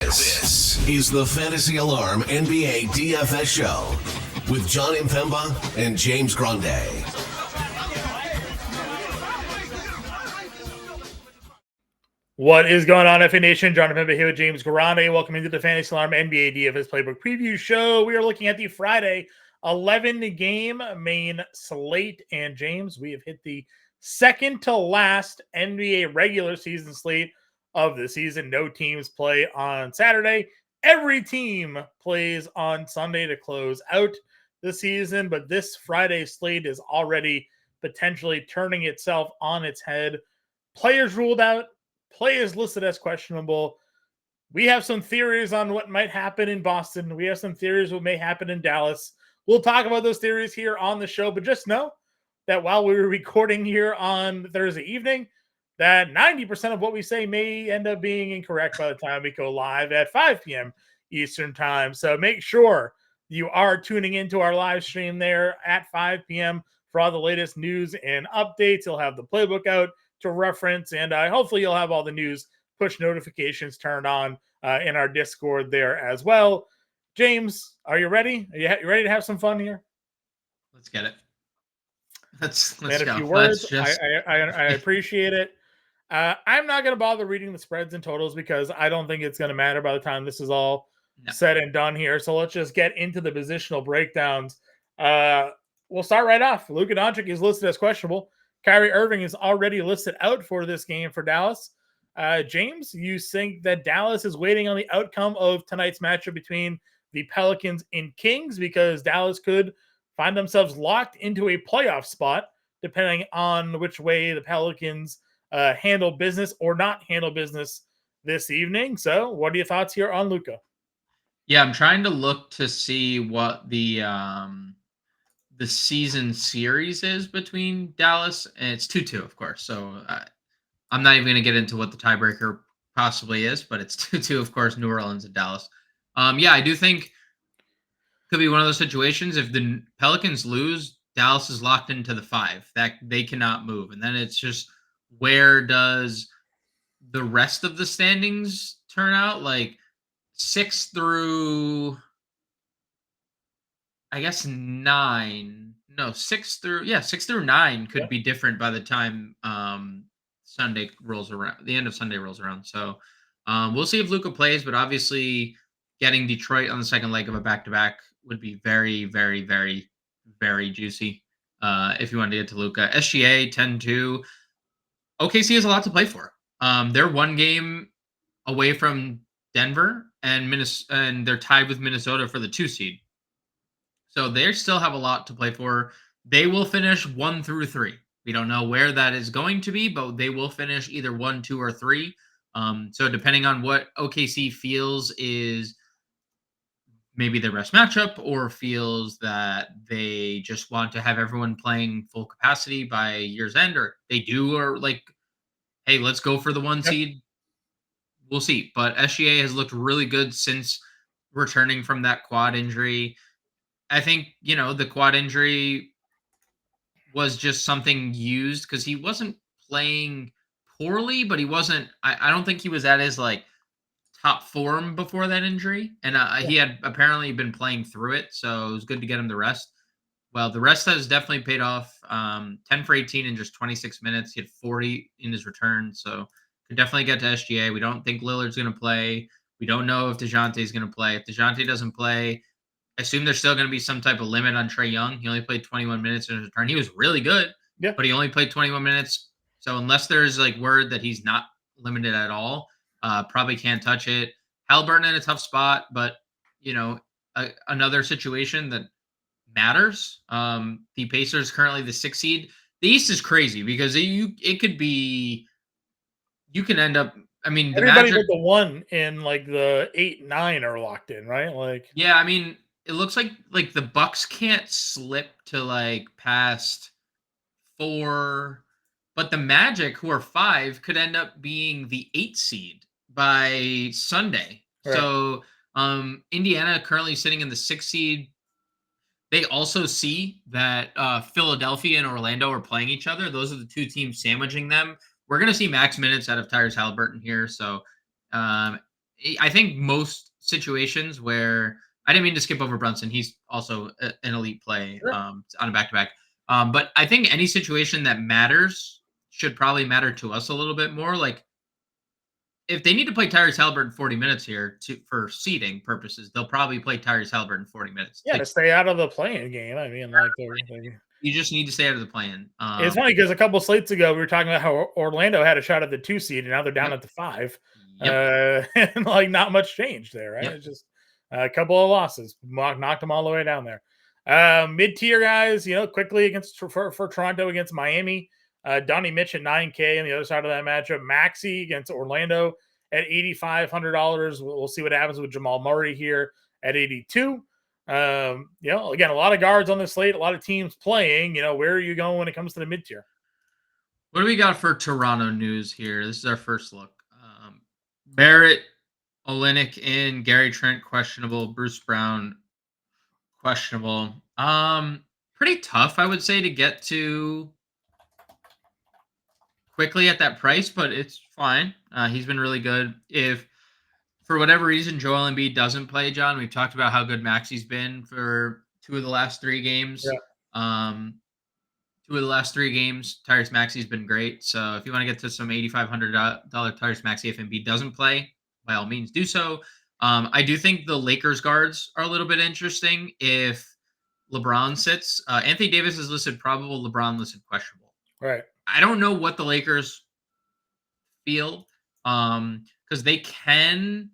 This is the Fantasy Alarm NBA DFS Show with John Impemba and James Grande. What is going on, FA Nation? John Impemba here with James Grande. Welcome into the Fantasy Alarm NBA DFS Playbook Preview Show. We are looking at the Friday 11-game main slate. And James, we have hit the second to last NBA regular season slate of the season. No teams play on Saturday. Every team plays on Sunday to close out the season. But this Friday slate is already potentially turning itself on its head. Players ruled out. Players listed as questionable. We have some theories on what might happen in Boston. We have some theories what may happen in Dallas. We'll talk about those theories here on the show, but just know that while we were recording here on Thursday evening, that 90% of what we say may end up being incorrect by the time we go live at 5 p.m. Eastern time. So make sure you are tuning into our live stream there at 5 p.m. for all the latest news and updates. You'll have the playbook out to reference, and hopefully you'll have all the news push notifications turned on in our Discord there as well. James, are you ready? Are you ready to have some fun here? Let's get it. Let's and go. A few words. I appreciate it. I'm not going to bother reading the spreads and totals because I don't think it's going to matter by the time this is all said and done here. So let's just get into the positional breakdowns. We'll start right off. Luka Doncic is listed as questionable. Kyrie Irving is already listed out for this game for Dallas. James, you think that Dallas is waiting on the outcome of tonight's matchup between the Pelicans and Kings because Dallas could find themselves locked into a playoff spot depending on which way the Pelicans handle business or not handle business this evening. So what are your thoughts here on Luka? Yeah, I'm trying to look to see what the season series is between Dallas, and it's 2-2, of course. So I'm not even going to get into what the tiebreaker possibly is, but it's 2-2, of course, New Orleans and Dallas. Yeah, I do think could be one of those situations. If the Pelicans lose, Dallas is locked into the 5 that they cannot move. And then it's just where does the rest of the standings turn out? Like 6 through, I guess 9. No, 6 through 9 could be different by the time Sunday rolls around. The end of Sunday rolls around. So we'll see if Luka plays, but obviously getting Detroit on the second leg of a back-to-back would be very, very, very, very juicy if you wanted to get to Luka. SGA 10-2. OKC has a lot to play for. They're one game away from Denver and they're tied with Minnesota for the 2 seed. So they still have a lot to play for. They will finish 1 through 3. We don't know where that is going to be, but they will finish either 1, 2, or 3. So depending on what OKC feels is maybe their best matchup or feels that they just want to have everyone playing full capacity by year's end, or they do, or like, hey, let's go for the 1 seed. We'll see. But SGA has looked really good since returning from that quad injury. I think, the quad injury was just something used because he wasn't playing poorly, but he wasn't, I don't think he was at his top form before that injury. And he had apparently been playing through it. So it was good to get him the rest. Well, the rest has definitely paid off. 10 for 18 in just 26 minutes. He had 40 in his return. So could definitely get to SGA. We don't think Lillard's going to play. We don't know if DeJounte is going to play. If DeJounte doesn't play, I assume there's still going to be some type of limit on Trae Young. He only played 21 minutes in his return. He was really good, but he only played 21 minutes. So unless there's word that he's not limited at all, probably can't touch it. Haliburton in a tough spot, but another situation that matters. The Pacers currently the 6 seed. The East is crazy because it could be, you can end up. I mean, everybody but the 1 in the 8, 9 are locked in, right? Yeah, I mean, it looks like the Bucks can't slip to past 4, but the Magic, who are 5, could end up being the 8 seed by Sunday. Right. So Indiana currently sitting in the 6 seed. They also see that Philadelphia and Orlando are playing each other. Those are the 2 teams sandwiching them. We're going to see max minutes out of Tyrese Haliburton here. So I think most situations where I didn't mean to skip over Brunson. He's also an elite play Sure. on a back to back. But I think any situation that matters should probably matter to us a little bit more. Like if they need to play Tyrese Halliburton 40 minutes here for seeding purposes, they'll probably play Tyrese Halliburton 40 minutes. Yeah, to stay out of the playing game. I mean, like You just need to stay out of the play-in. it's funny because a couple slates ago we were talking about how Orlando had a shot at the 2 seed, and now they're down Yep. at the 5. Yep. And like not much changed there, right? Yep. It's just a couple of losses, knocked them all the way down there. Mid-tier guys, quickly against for Toronto against Miami. Donnie Mitch at 9K on the other side of that matchup. Maxey against Orlando at $8,500. We'll see what happens with Jamal Murray here at 82. Again, a lot of guards on the slate, a lot of teams playing. Where are you going when it comes to the mid-tier? What do we got for Toronto news here? This is our first look. Barrett, Olynyk in, Gary Trent questionable, Bruce Brown questionable. Pretty tough, I would say, to get to quickly at that price, but it's fine. He's been really good. If for whatever reason Joel Embiid doesn't play, John, we've talked about how good Maxey's been for 2 of the last 3 games. Yeah. 2 of the last 3 games, Tyrese Maxey's been great. So if you want to get to some $8,500 Tyrese Maxey if Embiid doesn't play, by all means do so. I do think the Lakers guards are a little bit interesting if LeBron sits. Anthony Davis is listed probable, LeBron listed questionable. Right. I don't know what the Lakers feel because they can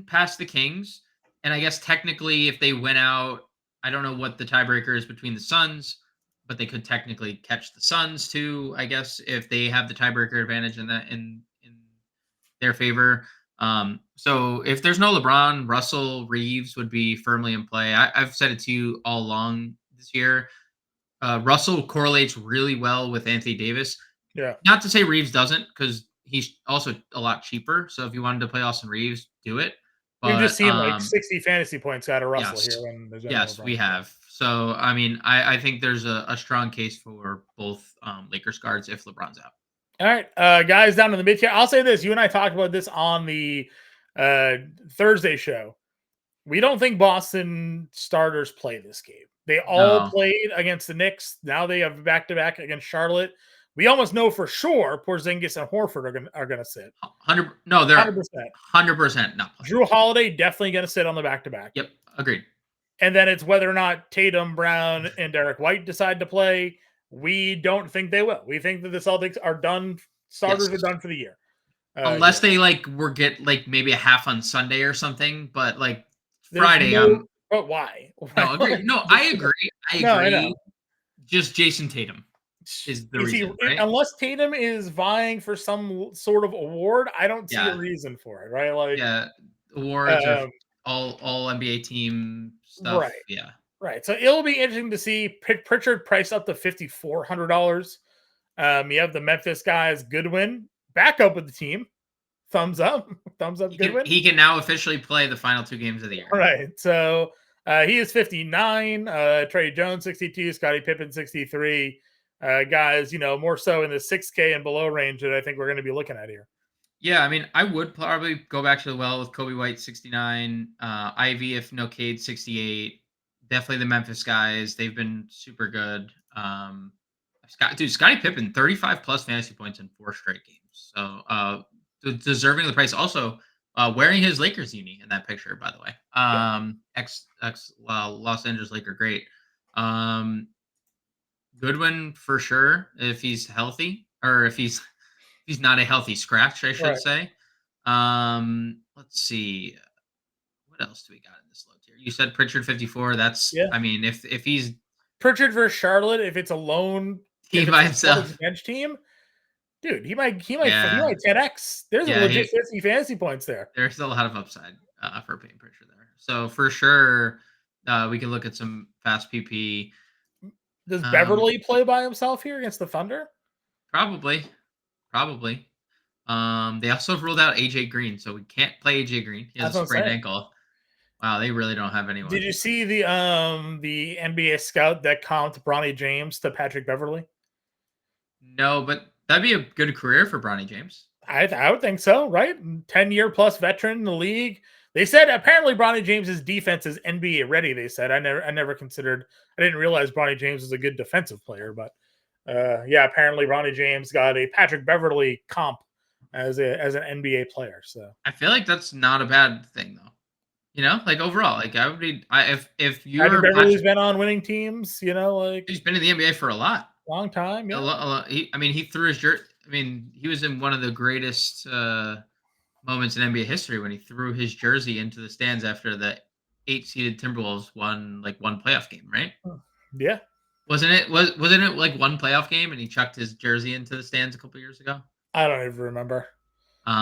pass the Kings, and I guess technically if they win out, I don't know what the tiebreaker is between the Suns, but they could technically catch the Suns too, I guess, if they have the tiebreaker advantage in their favor. So if there's no LeBron, Russell, Reeves would be firmly in play. I've said it to you all along this year. Russell correlates really well with Anthony Davis. Yeah. Not to say Reeves doesn't, because he's also a lot cheaper. So if you wanted to play Austin Reeves, do it. But, We've just seen like 60 fantasy points out of Russell yes, here. When there's yes, we have. So I mean, I think there's a strong case for both Lakers guards if LeBron's out. All right, guys down in the mid tier. I'll say this: you and I talked about this on the Thursday show. We don't think Boston starters play this game. They all played against the Knicks. Now they have back-to-back against Charlotte. We almost know for sure Porzingis and Horford are going to sit. 100. No, they're 100%. 100% not playing. Drew Holiday definitely going to sit on the back-to-back. Yep, agreed. And then it's whether or not Tatum, Brown, and Derek White decide to play. We don't think they will. We think that the Celtics are done. Starters are done for the year. Unless they get maybe a half on Sunday or something, but like Friday. But why? No, agree. No, I agree. I agree. I know. Just Jason Tatum is the reason, right? Unless Tatum is vying for some sort of award, I don't see a reason for it, right? Like, awards or all NBA team stuff. Right. Yeah. Right. So it'll be interesting to see Pritchard priced up to $5,400. You have the Memphis guys, Goodwin, back up with the team. Thumbs up. Thumbs up, Goodwin. He can now officially play the final 2 games of the year. All right. So he is 59. Trey Jones, 62. Scottie Pippen, 63. Guys, more so in the 6K and below range that I think we're going to be looking at here. Yeah, I mean, I would probably go back to the well with Kobe White, 69. Ivy, if no Cade, 68. Definitely the Memphis guys. They've been super good. Scottie Pippen, 35 plus fantasy points in 4 straight games. So deserving of the price. Also, wearing his Lakers uni in that picture, by the way. Ex Los Angeles Laker, great. Goodwin for sure if he's healthy, or if he's not a healthy scratch, I should say. Let's see. What else do we got in this low tier? You said Pritchard 54. That's I mean, if he's Pritchard versus Charlotte, if it's a lone team by himself bench team, dude, he might 10x. There's a legit 50 fantasy points there. There's still a lot of upside for paying Pritchard there. So for sure, we can look at some fast PP. Does Beverly play by himself here against the Thunder? Probably. They also ruled out AJ Green, so we can't play AJ Green. He has a sprained ankle. Wow, they really don't have anyone. Did you see the NBA scout that comped Bronny James to Patrick Beverly? No, but that'd be a good career for Bronny James. I would think so, right? 10-year plus veteran in the league. They said apparently Bronny James's defense is NBA ready. They said I didn't realize Bronny James was a good defensive player, but apparently Bronny James got a Patrick Beverly comp as an NBA player. So I feel like that's not a bad thing though. Like overall, like I would be, if you're Patrick Beverly's been on winning teams, like he's been in the NBA for a long time. Yeah, a lot. He threw his jersey. He was in one of the greatest moments in NBA history when he threw his jersey into the stands after the 8-seeded Timberwolves won one playoff game, right? Yeah. Wasn't it like one playoff game and he chucked his jersey into the stands a couple years ago? I don't even remember.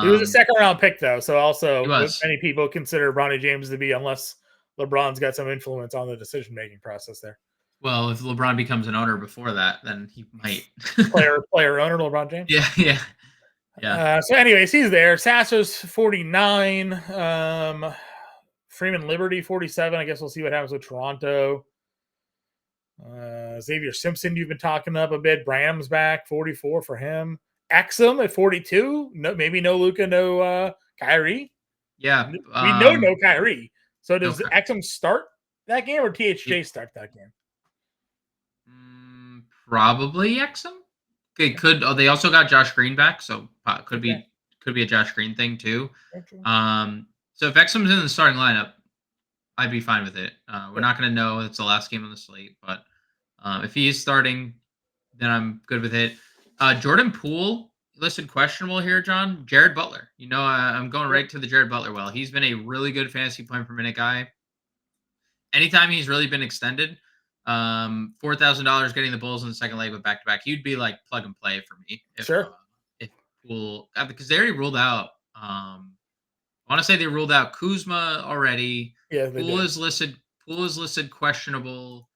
He was a second round pick though, so also many people consider Bronny James to be, unless LeBron's got some influence on the decision making process there. Well, if LeBron becomes an owner before that, then he might. player owner LeBron James. Yeah. So anyways, he's there. Sasso's 49. Freeman Liberty 47. I guess we'll see what happens with Toronto. Xavier Simpson, you've been talking up a bit. Bram's back, 44 for him. Exum at 42. Maybe no Luka, no Kyrie. Yeah. We know no Kyrie. So does no Exum start that game or THJ start that game? Probably Exum. They could. Oh, they also got Josh Green back, so could be a Josh Green thing too. So if Exum's in the starting lineup, I'd be fine with it. We're not going to know. It's the last game on the slate, but if he is starting, then I'm good with it. Jordan Poole listed questionable here, John. Jared Butler. I'm going right to the Jared Butler well. He's been a really good fantasy point per minute guy. Anytime he's really been extended, $4,000 getting the Bulls in the second leg with back-to-back, he'd be like plug and play for me. If Poole, because they already ruled out. I want to say they ruled out Kuzma already. Yeah, Poole is listed questionable,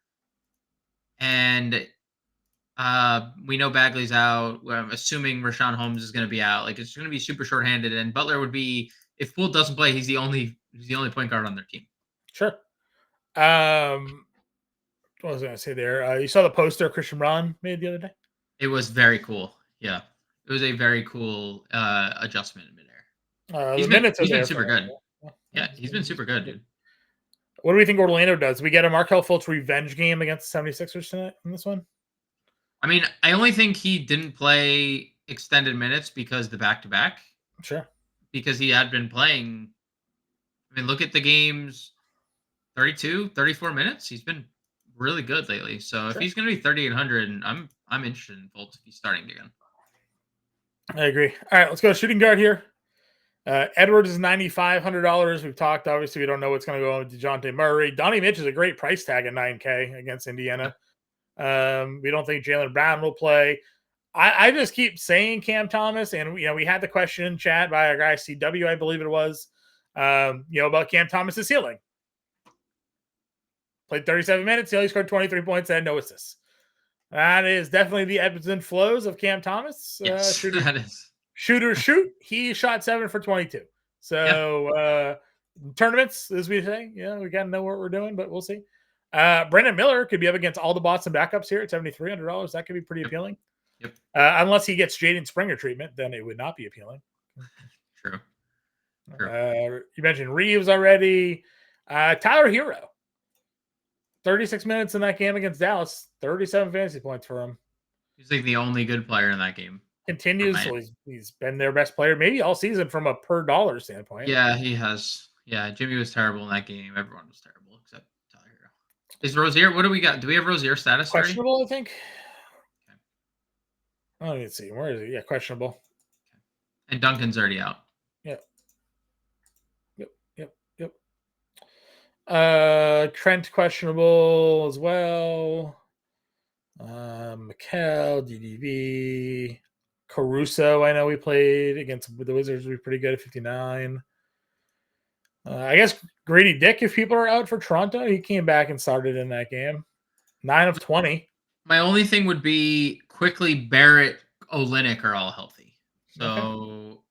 and we know Bagley's out. I'm assuming Rashawn Holmes is going to be out. Like, it's going to be super shorthanded, and Butler would be, if Poole doesn't play, he's the only point guard on their team. Sure. What was I going to say there? You saw the poster Christian Braun made the other day? It was very cool. Yeah. It was a very cool adjustment in midair. He's been super good. Yeah, he's been super good, dude. What do we think Orlando does? We get a Markelle Fultz revenge game against the 76ers tonight in this one? I only think he didn't play extended minutes because the back-to-back. Sure. Because he had been playing. Look at the games, 32, 34 minutes. He's been really good lately. So if he's going to be 3,800, I'm interested in Fultz if he's starting again. I agree. All right, let's go shooting guard here. Edwards is $9,500. We've talked. Obviously, we don't know what's going to go on with DeJounte Murray. Donnie Mitch is a great price tag at $9K against Indiana. We don't think Jaylen Brown will play. I just keep saying Cam Thomas, and we had the question in chat by our guy CW, I believe it was, about Cam Thomas's ceiling. Played 37 minutes. He only scored 23 points and no assists. That is definitely the ebbs and flows of Cam Thomas. Yes, that is. Shoot. He shot 7 for 22. So tournaments, as we say, we got to know what we're doing, but we'll see. Brandon Miller could be up against all the bots and backups here at $7,300. That could be pretty appealing. Yep. Unless he gets Jaden Springer treatment, then it would not be appealing. True. You mentioned Reeves already. Tyler Hero. 36 minutes in that game against Dallas. 37 fantasy points for him. He's like the only good player in that game. Continues. So he's been their best player maybe all season from a per dollar standpoint. Yeah, he has. Yeah, Jimmy was terrible in that game. Everyone was terrible except Tyler Hero. Is Rozier? What do we got? Do we have Rozier status? Questionable, already? I think. Okay. Oh, let's see. Where is he? Yeah, questionable. Okay. And Duncan's already out. Yep. Trent questionable as well. Mikal, DDB, Caruso. I know we played against the Wizards. We were pretty good at 59. I guess Grady Dick, if people are out for Toronto, he came back and started in that game. 9 of 20. My only thing would be quickly Barrett, Olynyk are all healthy. So,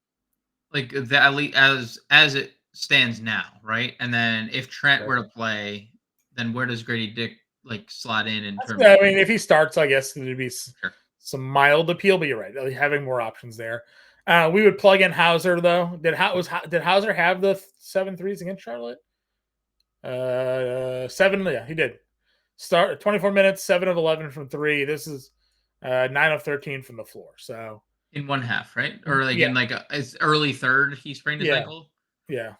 like that as it stands now, right? And then if Trent were to play, then where does Grady Dick slot in terms? If he starts, I guess there'd be some mild appeal, but you're right, having more options there. We would plug in Hauser though. Did Hauser have the 7 threes against Charlotte? 7. Yeah, he did. Start 24 minutes, 7 of 11 from 3. This is 9 of 13 from the floor. So in one half, right? Or like yeah, in like his early third, he sprained his yeah, ankle. yeah.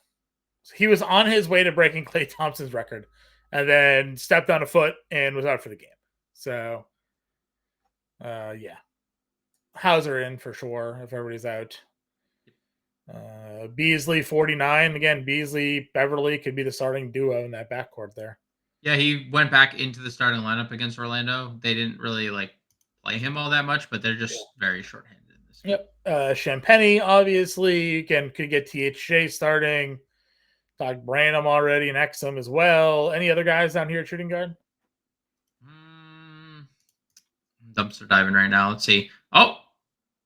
So he was on his way to breaking Klay Thompson's record, and then stepped on a foot and was out for the game. So, yeah, Hauser in for sure if everybody's out. Beasley 49 again. Beasley Beverly could be the starting duo in that backcourt there. Yeah, he went back into the starting lineup against Orlando. They didn't really like play him all that much, but they're just very shorthanded in this game. Yep. Champagny obviously again could get THJ starting. Talked Branham already and Exum as well. Any other guys down here at shooting guard? Dumpster diving right now. Let's see. Oh,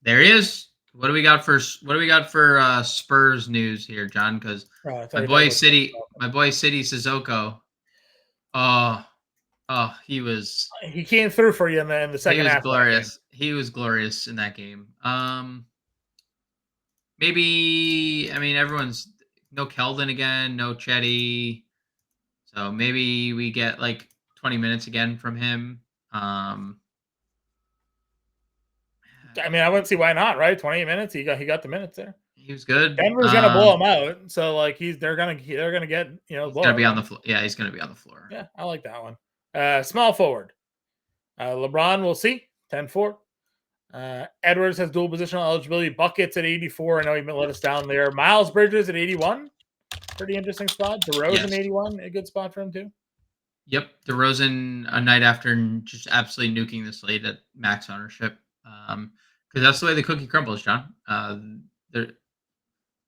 there he is. What do we got for Spurs news here, John? Because my boy City Sissoko. He came through for you in the second half. Glorious. He was glorious in that game. Maybe everyone's no Keldon again, no Chetty. So maybe we get like 20 minutes again from him. I wouldn't see why not, right? 20 minutes. He got the minutes there. He was good. Denver's gonna blow him out. So like they're gonna get he's gonna be on the floor. Yeah, he's gonna be on the floor. Yeah, I like that one. Small forward. LeBron, we'll see. 10-4. Edwards has dual positional eligibility. Buckets at 84. I know he let us down there. Miles Bridges at 81. Pretty interesting spot. DeRozan 81. A good spot for him too. Yep. DeRozan a night after just absolutely nuking the slate at max ownership. Because that's the way the cookie crumbles, John.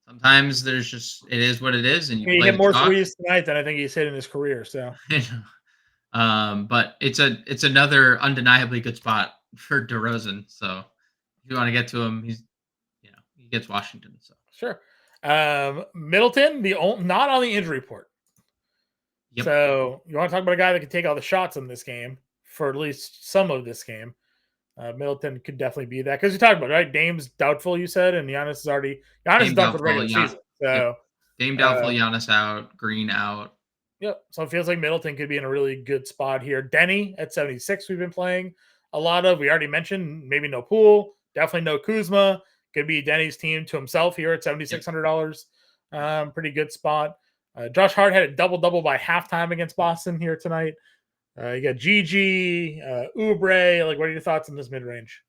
Sometimes there's just it is what it is, and he hit more threes tonight than I think he's hit in his career. So, but it's another undeniably good spot for DeRozan. So if you want to get to him, he gets Washington. So sure. Middleton, not on the injury report. Yep. So you want to talk about a guy that can take all the shots in this game for at least some of this game. Middleton could definitely be that because you talked about it, right. Dame's doubtful, you said, and Giannis is done for the regular season. So yep. Dame doubtful, Giannis out, Green out. Yep. So it feels like Middleton could be in a really good spot here. Denny at 76, we've been playing a lot of. We already mentioned maybe no Poole, definitely no Kuzma. Could be Denny's team to himself here at $7,600. Pretty good spot. Josh Hart had a double-double by halftime against Boston here tonight. You got Gigi, Oubre. Like, what are your thoughts on this mid-range?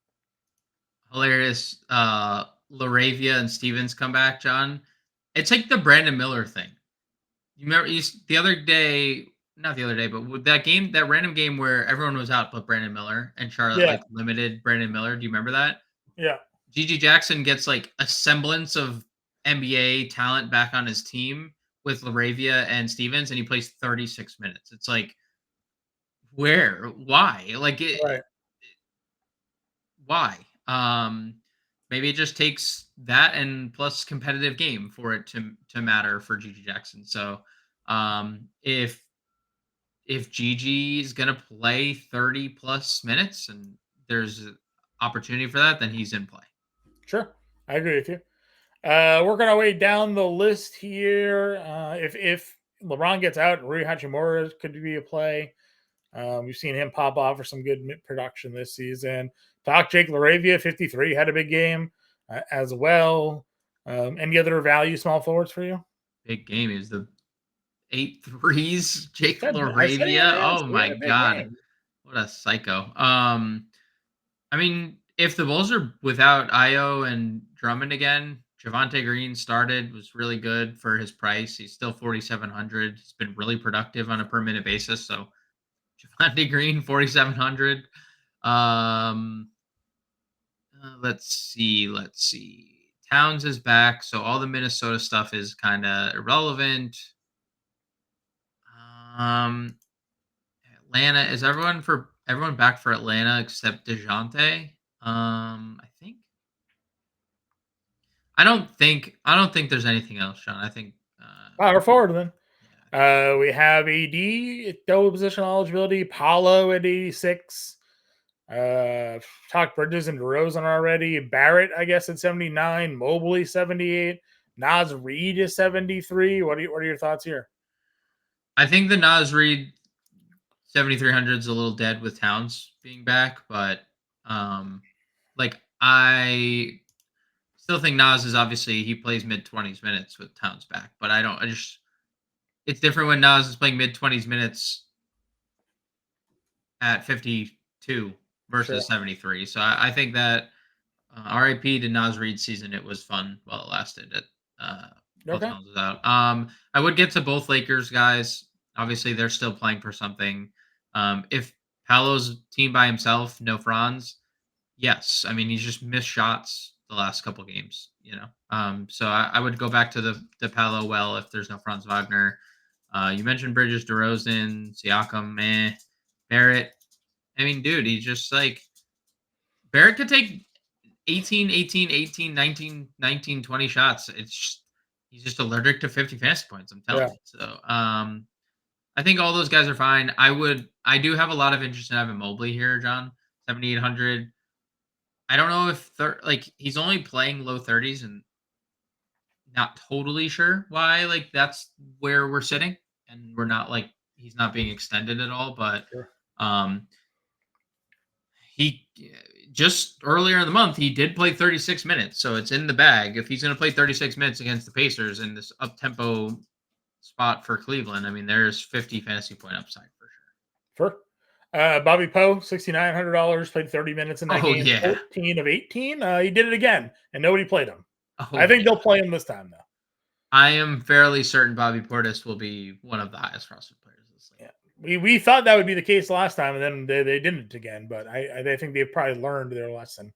Hilarious. LaRavia and Stevens come back, John. It's like the Brandon Miller thing. You remember the other day, not the other day, but with that game, that random game where everyone was out but Brandon Miller and Charlotte limited Brandon Miller. Do you remember that? Yeah. Gigi Jackson gets like a semblance of NBA talent back on his team with LaRavia and Stevens, and he plays 36 minutes. It's like, where? Why? Like it? Right. Why? Maybe it just takes that and plus competitive game for it to matter for Gigi Jackson. So, if Gigi is gonna play 30 plus minutes and there's an opportunity for that, then he's in play. Sure, I agree with you. Working our way down the list here. If LeBron gets out, Rui Hachimura could be a play. We've seen him pop off for some good production this season. Jake LaRavia, 53, had a big game as well. Any other value small forwards for you? Big game is the 8 threes. Jake LaRavia. Oh my God. Game. What a psycho. If the Bulls are without Io and Drummond again, Javonte Green started, was really good for his price. He's still 4,700. He's been really productive on a per minute basis. So Javonte Green, 4,700. Let's see. Towns is back, so all the Minnesota stuff is kind of irrelevant. Atlanta, is everyone back for Atlanta except DeJounte? I think. I don't think there's anything else, Sean. I think power forward then. We have AD at double position eligibility, Paulo at 86. Talk Bridges and DeRozan already. Barrett, I guess, at 79. Mobley, 78. Nas Reed is 73. What are your thoughts here? I think the Nas Reed 7,300 is a little dead with Towns being back, but I still think Nas is obviously he plays mid-20s minutes with Towns back, but it's different when Nas is playing mid-20s minutes at 52 versus 73. So I think that RIP to Nas Reed season. It was fun while it lasted. While Okay. Towns was out. I would get to both Lakers guys. Obviously, they're still playing for something. If Paolo's team by himself, no Franz, yes. I mean, he's just missed shots the last couple games. So I would go back to the Paolo well if there's no Franz Wagner. You mentioned Bridges, DeRozan, Siakam, Barrett. I mean, dude, he's just like Barrett could take 18, 18, 18, 19, 19, 20 shots. He's just allergic to 50 fantasy points. I'm telling you. So I think all those guys are fine. I do have a lot of interest in Evan Mobley here, John. 7,800. I don't know if he's only playing low 30s and not totally sure why that's where we're sitting and we're not he's not being extended at all, but Sure. He just earlier in the month, he did play 36 minutes, so it's in the bag. If he's going to play 36 minutes against the Pacers in this up-tempo spot for Cleveland, I mean, there's 50 fantasy point upside for sure. Bobby Poe, $6,900, played 30 minutes in that game. Yeah. 14 of 18. He did it again, and nobody played him. Oh, I think they'll play him this time, though. I am fairly certain Bobby Portis will be one of the highest rostered players this league. Yeah. We thought that would be the case last time, and then they didn't again. But I think they've probably learned their lesson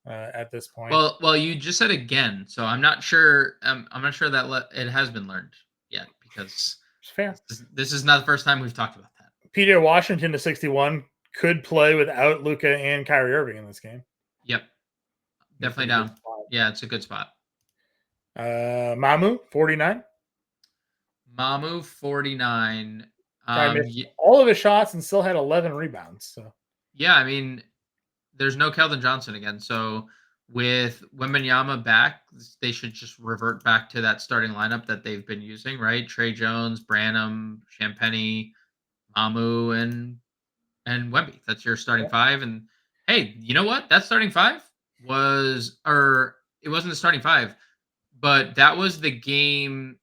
at this point. Well, you just said again, so I'm not sure. I'm not sure that it has been learned yet because it's fair. This is not the first time we've talked about that. PJ Washington to 61 could play without Luka and Kyrie Irving in this game. Yep, definitely down. Yeah, it's a good spot. Mamu 49. Mamu 49. All of his shots and still had 11 rebounds. So yeah, I mean, there's no Keldon Johnson again. So with Wembanyama back, they should just revert back to that starting lineup that they've been using, right? Trey Jones, Branham, Champagnie, Mamu, and Wemby. That's your starting five. And hey, you know what? That starting five it wasn't the starting five, but that was the game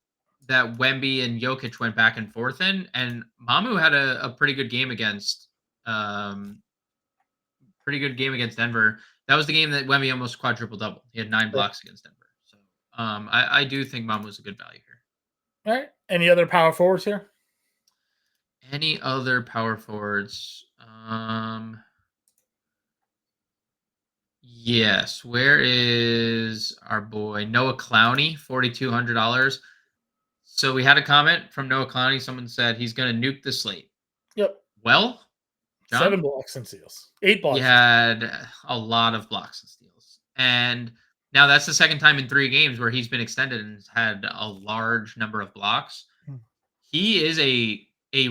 that Wemby and Jokic went back and forth in, and Mamu had a pretty good game against Denver. That was the game that Wemby almost quadruple double. He had 9 blocks against Denver. So I do think Mamu's a good value here. All right. Any other power forwards here? Any other power forwards? Yes. Where is our boy Noah Clowney? $4,200. So we had a comment from Noah Clowney. Someone said he's going to nuke the slate. Yep. Well, John, 7 blocks and steals. 8 blocks. He had a lot of blocks and steals. And now that's the second time in 3 games where he's been extended and had a large number of blocks. He is a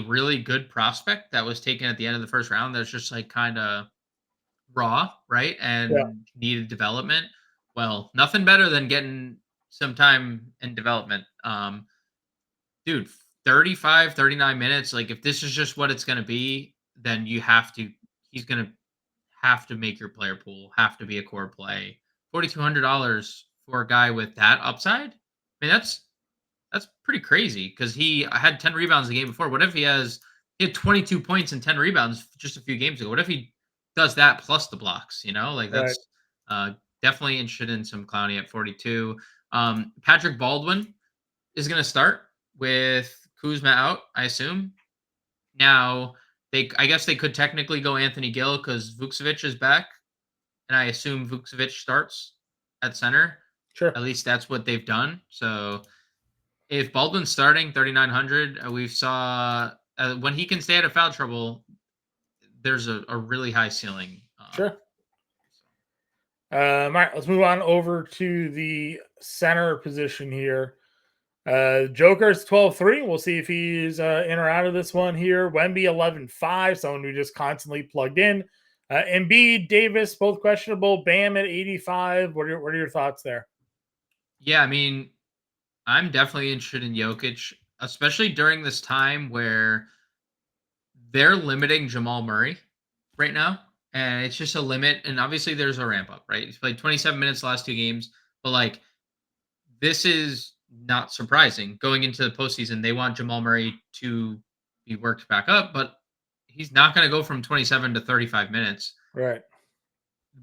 really good prospect that was taken at the end of the first round. That's just kind of raw, right? And needed development. Well, nothing better than getting some time in development. Dude, 35, 39 minutes. If this is just what it's going to be, then he's going to have to make your player pool, have to be a core play. $4,200 for a guy with that upside. I mean, that's pretty crazy because he had 10 rebounds the game before. What if he had 22 points and 10 rebounds just a few games ago? What if he does that plus the blocks, that's definitely interested in some Clowney at 42. Patrick Baldwin is going to start with Kuzma out, I assume. Now, I guess they could technically go Anthony Gill because Vukcevic is back, and I assume Vukcevic starts at center. Sure. At least that's what they've done. So if Baldwin's starting 3,900, we saw when he can stay out of foul trouble, there's a really high ceiling. Sure. All right, let's move on over to the center position here. Joker's 12-3. We'll see if he's in or out of this one here. Wemby 11-5, someone we just constantly plugged in. Embiid, Davis, both questionable. Bam at 85. What are your thoughts there? Yeah, I mean, I'm definitely interested in Jokic, especially during this time where they're limiting Jamal Murray right now. And it's just a limit. And obviously there's a ramp up, right? He's played 27 minutes the last 2 games, but like this is not surprising. Going into the postseason, they want Jamal Murray to be worked back up, but he's not going to go from 27 to 35 minutes. Right.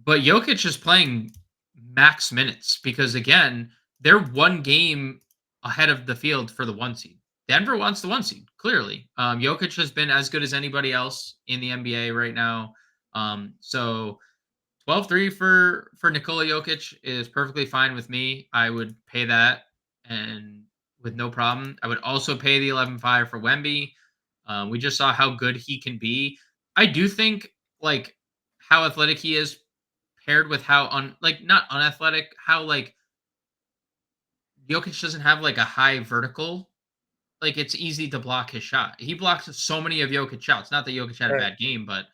But Jokic is playing max minutes because, again, they're 1 game ahead of the field for the 1 seed. Denver wants the 1 seed, clearly. Jokic has been as good as anybody else in the NBA right now. So 12-3 for Nikola Jokic is perfectly fine with me. I would pay that and with no problem. I would also pay the 11-5 for Wemby. We just saw how good he can be. I do think like how athletic he is paired with how not unathletic, how like Jokic doesn't have like a high vertical. Like it's easy to block his shot. He blocks so many of Jokic shots. Not that Jokic had a Right. bad game, but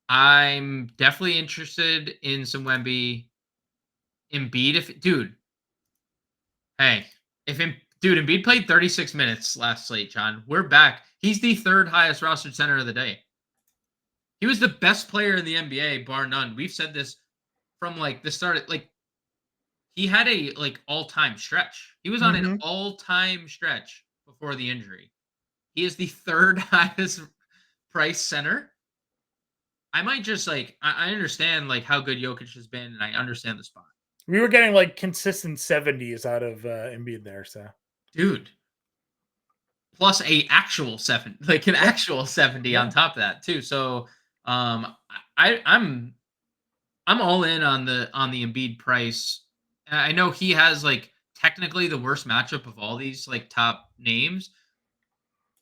I'm definitely interested in some Wemby. Embiid, Embiid played 36 minutes last slate, John. We're back. He's the third highest rostered center of the day. He was the best player in the NBA, bar none. We've said this from like the start. Like he had a like all-time stretch. He was on an all-time stretch before the injury. He is the third highest price center. I might just like I understand like how good Jokic has been, and I understand the spot. We were getting like consistent 70s out of Embiid there, so dude. Plus actual 70 on top of that too. So I'm all in on the Embiid price. I know he has like technically the worst matchup of all these like top names,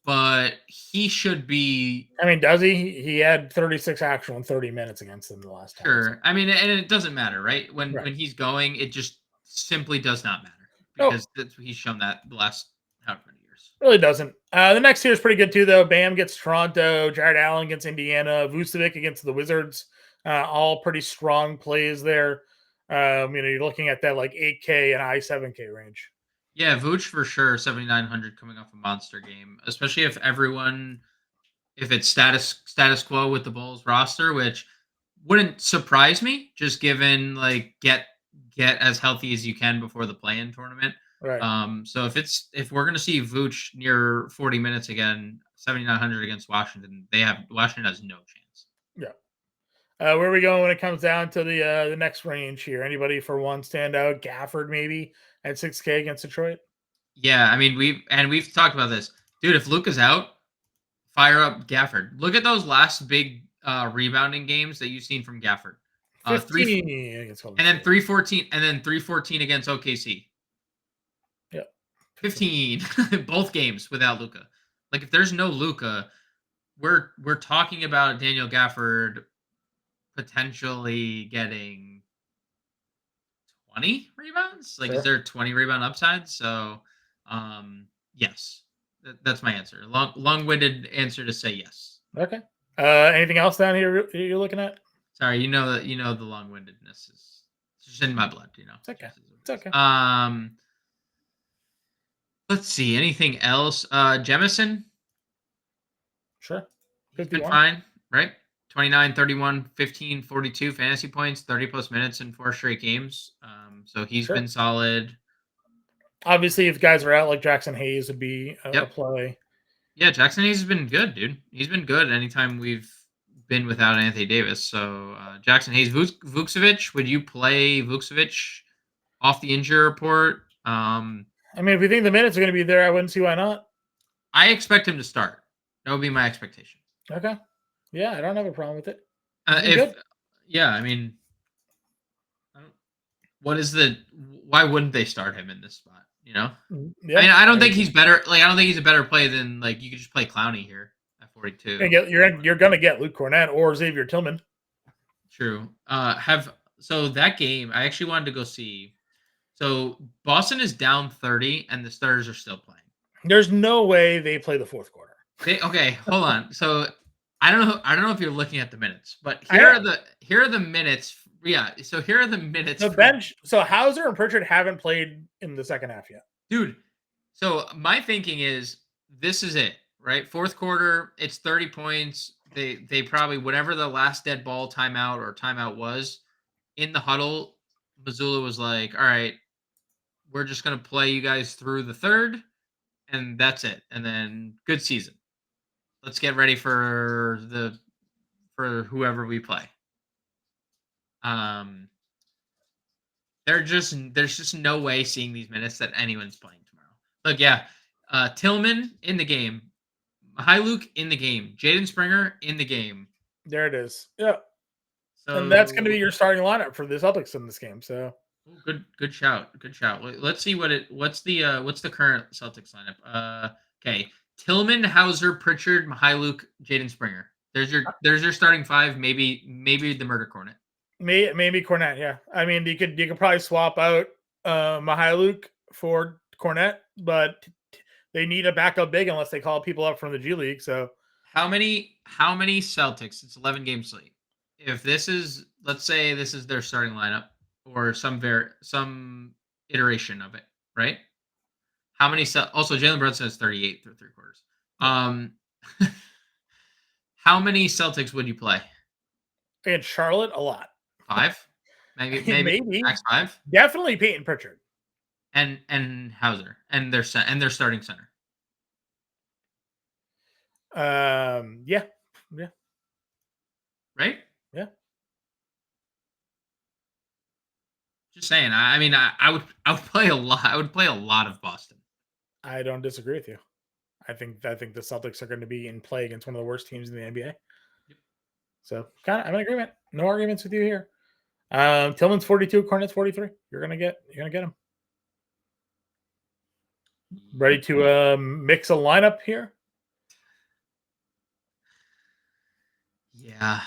but he should be. I mean, does he? He had 36 actual in 30 minutes against them the last time. Sure. I mean, and it doesn't matter, right? When he's going, it just simply does not matter because he's shown that the last however many years. Really doesn't. The next tier is pretty good too, though. Bam gets Toronto, Jared Allen against Indiana, Vucevic against the Wizards. All pretty strong plays there. You're looking at that like 8K and I7K range. Yeah, Vooch for sure, 7,900 coming off a monster game, especially if it's status quo with the Bulls roster, which wouldn't surprise me, just given like get as healthy as you can before the play-in tournament. Right. So if we're gonna see Vooch near 40 minutes again, 7,900 against Washington, Washington has no chance. Yeah. Where are we going when it comes down to the next range here? Anybody for one standout? Gafford maybe at 6K against Detroit. Yeah, I mean we've talked about this, dude. If Luka's out, fire up Gafford. Look at those last big rebounding games that you've seen from Gafford. 15 and then 314 and then 314 against OKC. Yeah. 15 both games without Luka. Like if there's no Luka, we're talking about Daniel Gafford potentially getting 20 rebounds. Like, sure. Is there 20 rebound upside? So, yes, that's my answer. Long-winded answer to say yes. Okay. Anything else down here you're looking at? Sorry, the long-windedness is just in my blood. It's okay. It's okay. Let's see. Anything else? Jemison. Sure. He's been fine, right? 29, 31, 15, 42 fantasy points, 30 plus minutes in 4 straight games. So he's been solid. Obviously, if guys are out, like Jackson Hayes would be a play. Yeah, Jackson Hayes has been good, dude. He's been good anytime we've been without Anthony Davis. So Jackson Hayes, Vucevic, would you play Vucevic off the injury report? I mean, if we think the minutes are going to be there, I wouldn't see why not. I expect him to start. That would be my expectation. Okay. Yeah, I don't have a problem with it. I mean, why wouldn't they start him in this spot? Yeah, I mean, I don't think he's better. Like, I don't think he's a better play than like you could just play Clowney here at 42. You're gonna get Luke Cornett or Xavier Tillman. True. So that game, I actually wanted to go see. So Boston is down 30, and the starters are still playing. There's no way they play the fourth quarter. Okay, hold on. So I don't know if you're looking at the minutes, but here are the minutes. Yeah, so here are the minutes. The bench. So Hauser and Pritchard haven't played in the second half yet, dude. So my thinking is this is it, right? Fourth quarter, it's 30 points. They probably whatever the last dead ball timeout was in the huddle. Missoula was like, all right, we're just gonna play you guys through the third, and that's it. And then good season. Let's get ready for whoever we play. There's just no way seeing these minutes that anyone's playing tomorrow. Look, yeah, Tillman in the game, Luke in the game, Jaden Springer in the game. There it is. Yeah, so, and that's going to be your starting lineup for the Celtics in this game. So good shout. Let's see what's the current Celtics lineup. Okay, Tillman, Hauser, Pritchard, Luke, Jaden Springer. There's your starting five. Maybe the Murder Cornet. Maybe Cornet, yeah. I mean, you could probably swap out Luke for Cornet, but they need a backup big unless they call people up from the G League. So how many Celtics? It's 11 game slate. If this is, let's say this is their starting lineup or some iteration of it, right? How many also Jalen Brunson has 38 through three quarters. How many Celtics would you play? Against Charlotte, a lot. 5? Maybe max 5. Definitely Peyton Pritchard and Hauser and their starting center. Yeah. Right? Yeah. Just saying. I mean, I would play a lot. I would play a lot of Boston. I don't disagree with you. I think the Celtics are going to be in play against one of the worst teams in the NBA. Yep. So I'm in agreement. No arguments with you here. Tillman's 42, Cornet's 43. You're gonna get him. Ready to mix a lineup here? Yeah.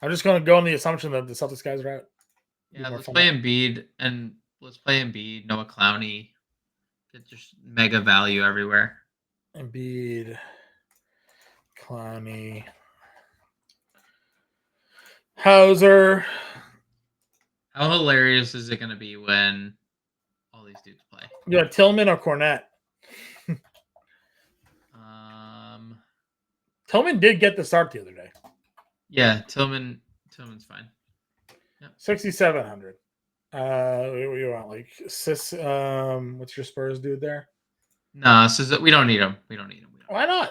I'm just gonna go on the assumption that the Celtics guys are out. Yeah, let's play Embiid Noah Clowney. Get just mega value everywhere. Embiid, Clowney, Hauser. How hilarious is it going to be when all these dudes play? You got Tillman or Cornet? Tillman did get the start the other day. Yeah, Tillman's fine. Yep. 6,700. You want like what's your Spurs dude there? No, we don't need him. Why not?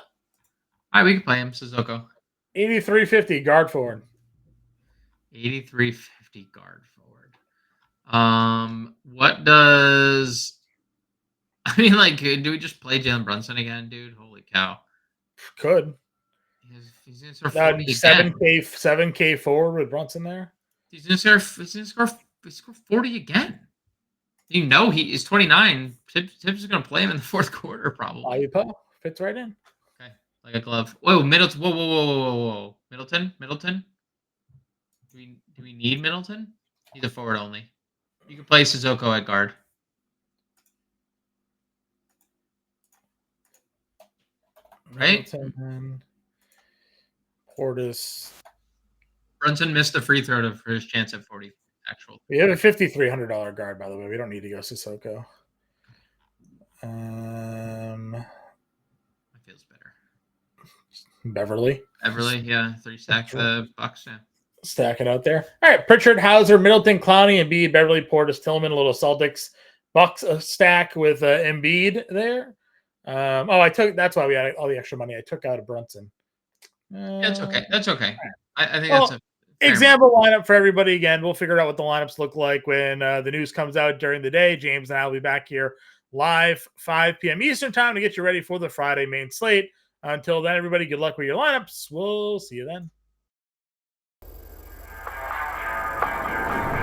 All right, we can play him. Sissoko. 83.50 guard forward. 83.50 guard forward. What does? I mean, like, do we just play Jalen Brunson again, dude? Holy cow! Could. He's gonna score 40 7K forward with Brunson there. He's gonna score 40 again. You know he is 29. Tibbs is gonna play him in the fourth quarter probably. Fits right in. Okay, like a glove. Whoa, Middleton. Whoa. Middleton. Do we need Middleton? He's a forward only. You can play Sissoko at guard. Right? Middleton, Portis. Brunson missed the free throw for his chance at 40 actual. We have a $5,300 guard, by the way. We don't need to go Sissoko. That feels better. Beverly, yeah. 3 stack the Bucks, yeah. Stack it out there. All right, Pritchard, Hauser, Middleton, Clowney, Embiid, Beverly, Portis, Tillman, a little Celtics Bucks stack with Embiid there. That's why we had all the extra money. I took out a Brunson. That's okay. That's okay. I think that's a example lineup for everybody. Again, we'll figure out what the lineups look like when the news comes out during the day. James and I will be back here live 5 p.m. Eastern time to get you ready for the Friday main slate. Until then, everybody, good luck with your lineups. We'll see you then.